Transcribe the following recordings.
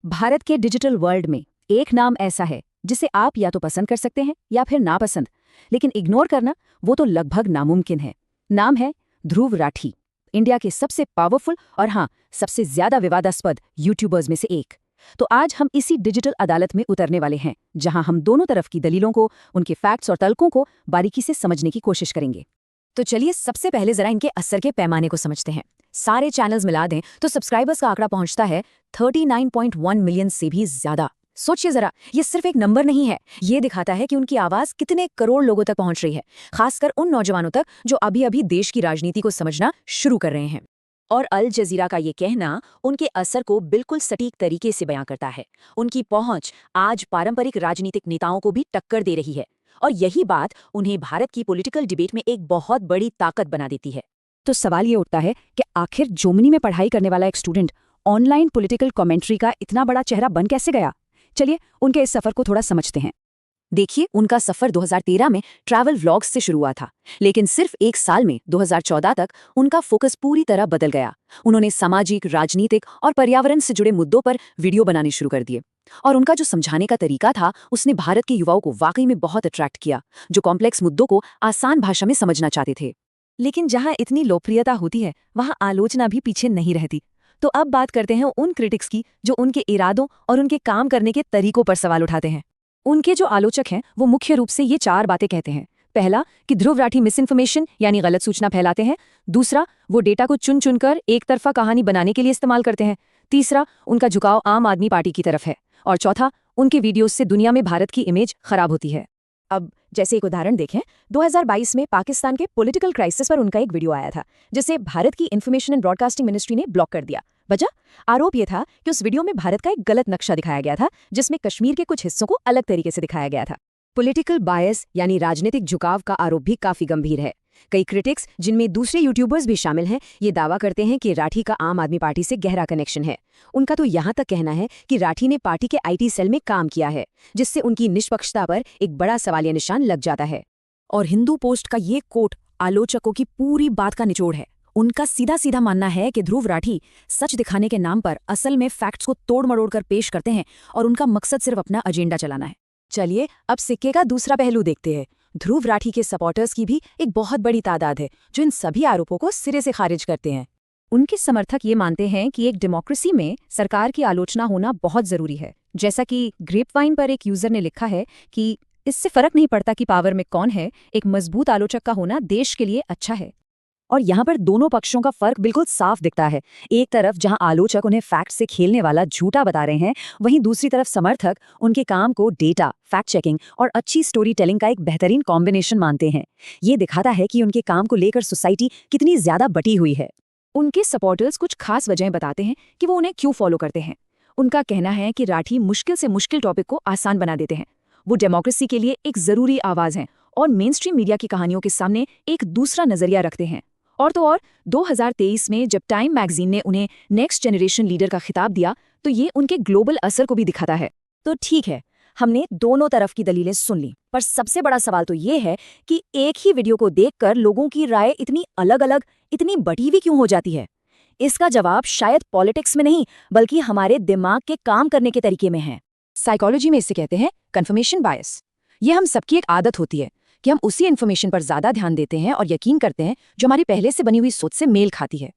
भारत के digital world में एक नाम ऐसा है जिसे आप या तो पसंद कर सकते हैं या फिर नापसंद, लेकिन इग्नोर करना वो तो लगभग नामुमकिन है। नाम है ध्रुव राठी, इंडिया के सबसे पावरफुल और हाँ, सबसे ज्यादा विवादास्पद यूट्यूबर्स में से एक। तो आज हम इसी डिजिटल अदालत में उतरने वाले हैं, जहां हम दोनों तरफ की दलीलों को, उनके फैक्ट्स और तर्कों को बारीकी से समझने की कोशिश करेंगे। तो चलिए सबसे पहले जरा इनके असर के पैमाने को समझते हैं। सारे चैनल्स मिला दें तो सब्सक्राइबर्स का आंकड़ा पहुंचता है 39.1 मिलियन से भी ज्यादा। सोचिए जरा, ये सिर्फ एक नंबर नहीं है, ये दिखाता है कि उनकी आवाज कितने करोड़ लोगों तक पहुंच रही है, खासकर उन नौजवानों तक जो अभी अभी देश की राजनीति को समझना शुरू कर रहे हैं। और अल जजीरा का ये कहना उनके असर को बिल्कुल सटीक तरीके से बयां करता है। उनकी पहुंच आज पारंपरिक राजनीतिक नेताओं को भी टक्कर दे रही है, और यही बात उन्हें भारत की पॉलिटिकल डिबेट में एक बहुत बड़ी ताकत बना देती है। तो सवाल ये उठता है कि आखिर जोमनी में पढ़ाई करने वाला एक स्टूडेंट ऑनलाइन पॉलिटिकल कमेंट्री का इतना बड़ा चेहरा बन कैसे गया? चलिए उनके इस सफर को थोड़ा समझते हैं। देखिए, उनका सफर 2013 में ट्रैवल व्लॉग्स से शुरू हुआ था, लेकिन सिर्फ एक साल में 2014 तक उनका फोकस पूरी तरह बदल गया। उन्होंने सामाजिक, राजनीतिक और पर्यावरण से जुड़े मुद्दों पर वीडियो बनाने शुरू कर दिए, और उनका जो समझाने का तरीका था उसने भारत के युवाओं को वाकई में बहुत अट्रैक्ट किया, जो कॉम्प्लेक्स मुद्दों को आसान भाषा में समझना चाहते थे। लेकिन जहां इतनी लोकप्रियता होती है वहां आलोचना भी पीछे नहीं रहती। तो अब बात करते हैं उन क्रिटिक्स की जो उनके इरादों और उनके काम करने के तरीकों पर सवाल उठाते हैं। उनके जो आलोचक हैं वो मुख्य रूप से ये 4 बातें कहते हैं। पहला, कि ध्रुव राठी मिस इन्फॉर्मेशन यानी गलत सूचना फैलाते हैं। दूसरा, वो डेटा को चुन चुनकर एक तरफा कहानी बनाने के लिए इस्तेमाल करते हैं। तीसरा, उनका झुकाव आम आदमी पार्टी की तरफ है। और चौथा, उनके वीडियोज से दुनिया में भारत की इमेज खराब होती है। अब जैसे एक उदाहरण देखें, 2022 में पाकिस्तान के पॉलिटिकल क्राइसिस पर उनका एक वीडियो आया था, जिसे भारत की इंफॉर्मेशन एंड ब्रॉडकास्टिंग मिनिस्ट्री ने ब्लॉक कर दिया। वजह? आरोप यह था कि उस वीडियो में भारत का एक गलत नक्शा दिखाया गया था, जिसमें कश्मीर के कुछ हिस्सों को अलग तरीके से दिखाया गया था। पॉलिटिकल बायस यानी राजनीतिक झुकाव का आरोप भी काफी गंभीर है। कई क्रिटिक्स, जिनमें दूसरे यूट्यूबर्स भी शामिल हैं, ये दावा करते हैं कि राठी का आम आदमी पार्टी से गहरा कनेक्शन है। उनका तो यहाँ तक कहना है कि राठी ने पार्टी के आईटी सेल में काम किया है, जिससे उनकी निष्पक्षता पर एक बड़ा सवालिया निशान लग जाता है। और हिंदू पोस्ट का ये कोट आलोचकों की पूरी बात का निचोड़ है। उनका सीधा सीधा मानना है कि ध्रुव राठी सच दिखाने के नाम पर असल में फैक्ट्स को तोड़ मरोड़ कर पेश करते हैं, और उनका मकसद सिर्फ अपना एजेंडा चलाना है। चलिए अब सिक्के का दूसरा पहलू देखते हैं। ध्रुव राठी के सपोर्टर्स की भी एक बहुत बड़ी तादाद है, जो इन सभी आरोपों को सिरे से खारिज करते हैं। उनके समर्थक ये मानते हैं कि एक डेमोक्रेसी में सरकार की आलोचना होना बहुत जरूरी है। जैसा कि ग्रेपवाइन पर एक यूजर ने लिखा है कि इससे फर्क नहीं पड़ता कि पावर में कौन है, एक मजबूत आलोचक का होना देश के लिए अच्छा है। और यहाँ पर दोनों पक्षों का फर्क बिल्कुल साफ दिखता है। एक तरफ जहाँ आलोचक उन्हें फैक्ट से खेलने वाला झूठा बता रहे हैं, वहीं दूसरी तरफ समर्थक उनके काम को डेटा, फैक्ट चेकिंग और अच्छी स्टोरी टेलिंग का एक बेहतरीन कॉम्बिनेशन मानते हैं। ये दिखाता है कि उनके काम को लेकर सोसाइटी कितनी ज्यादा बटी हुई है। उनके सपोर्टर्स कुछ खास वजहें बताते हैं कि वो उन्हें क्यों फॉलो करते हैं। उनका कहना है कि राठी मुश्किल से मुश्किल टॉपिक को आसान बना देते हैं। वो डेमोक्रेसी के लिए एक जरूरी आवाज हैं और मेन स्ट्रीम मीडिया की कहानियों के सामने एक दूसरा नजरिया रखते हैं। और तो और 2023 में जब टाइम मैगजीन ने उन्हें नेक्स्ट जनरेशन लीडर का खिताब दिया, तो ये उनके ग्लोबल असर को भी दिखाता है। तो ठीक है, हमने दोनों तरफ की दलीलें सुन ली, पर सबसे बड़ा सवाल तो ये है कि एक ही वीडियो को देखकर लोगों की राय इतनी अलग अलग, इतनी बटी हुई क्यों हो जाती है? इसका जवाब शायद पॉलिटिक्स में नहीं, बल्कि हमारे दिमाग के काम करने के तरीके में है। साइकोलॉजी में इसे कहते हैं कन्फर्मेशन बायस। ये हम सबकी एक आदत होती है कि हम उसी इन्फॉर्मेशन पर ज्यादा ध्यान देते हैं और यकीन करते हैं जो हमारी पहले से बनी हुई सोच से मेल खाती है।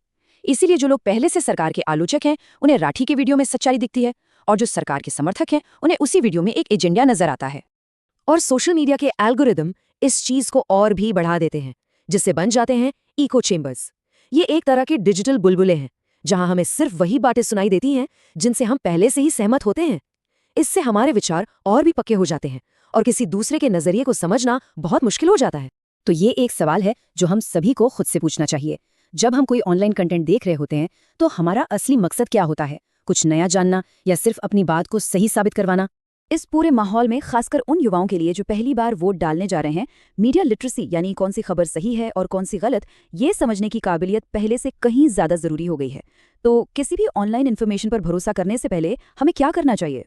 इसीलिए जो लोग पहले से सरकार के आलोचक हैं, उन्हें राठी के वीडियो में सच्चाई दिखती है, और जो सरकार के समर्थक हैं, उन्हें उसी वीडियो में एक एजेंडा नजर आता है। और सोशल मीडिया के एल्गोरिदम इस चीज को और भी बढ़ा देते हैं, जिससे बन जाते हैं इको चेम्बर्स। ये एक तरह के डिजिटल बुलबुले हैं, जहां हमें सिर्फ वही बातें सुनाई देती हैं जिनसे हम पहले से ही सहमत होते हैं। इससे हमारे विचार और भी पक्के हो जाते हैं, और किसी दूसरे के नजरिए को समझना बहुत मुश्किल हो जाता है। तो ये एक सवाल है जो हम सभी को खुद से पूछना चाहिए। जब हम कोई ऑनलाइन कंटेंट देख रहे होते हैं, तो हमारा असली मकसद क्या होता है? कुछ नया जानना या सिर्फ अपनी बात को सही साबित करवाना? इस पूरे माहौल में खासकर उन युवाओं के लिए जो पहली बार वोट डालने जा रहे हैं, मीडिया लिटरेसी यानी कौन सी खबर सही है और कौन सी गलत, ये समझने की काबिलियत पहले से कहीं ज्यादा जरूरी हो गई है। तो किसी भी ऑनलाइन इन्फॉर्मेशन पर भरोसा करने से पहले हमें क्या करना चाहिए?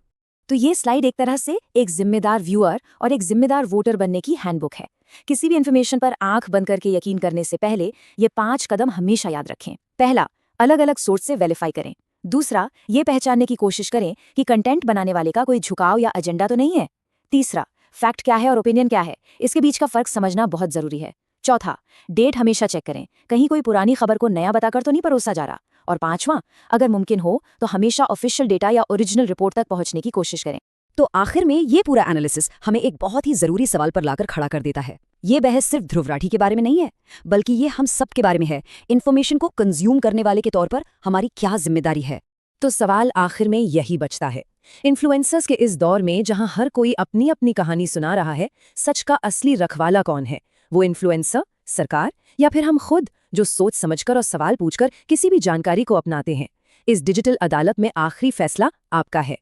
तो ये स्लाइड एक तरह से एक जिम्मेदार व्यूअर और एक जिम्मेदार वोटर बनने की हैंडबुक है। किसी भी इन्फॉर्मेशन पर आंख बंद करके यकीन करने से पहले ये 5 कदम हमेशा याद रखें। पहला, अलग अलग सोर्स से वेरीफाई करें। दूसरा, ये पहचानने की कोशिश करें कि कंटेंट बनाने वाले का कोई झुकाव या एजेंडा तो नहीं है। तीसरा, फैक्ट क्या है और ओपिनियन क्या है, इसके बीच का फर्क समझना बहुत जरूरी है। चौथा, डेट हमेशा चेक करें, कहीं कोई पुरानी खबर को नया बताकर तो नहीं परोसा जा रहा। और पांचवां, अगर मुमकिन हो तो हमेशा ऑफिशियल डेटा या ओरिजिनल रिपोर्ट तक पहुंचने की कोशिश करें। तो आखिर में ये पूरा एनालिसिस हमें एक बहुत ही जरूरी सवाल पर लाकर खड़ा कर देता है। ये बहस सिर्फ ध्रुव राठी के बारे में नहीं है, बल्कि ये हम सब के बारे में है। इन्फॉर्मेशन को कंज्यूम करने वाले के तौर पर हमारी क्या जिम्मेदारी है। तो सवाल आखिर में यही बचता है, इन्फ्लुएंसर्स के इस दौर में जहां हर कोई अपनी अपनी कहानी सुना रहा है, सच का असली रखवाला कौन है? वो इन्फ्लुएंसर, सरकार, या फिर हम खुद, जो सोच समझकर और सवाल पूछकर किसी भी जानकारी को अपनाते हैं? इस डिजिटल अदालत में आखिरी फैसला आपका है।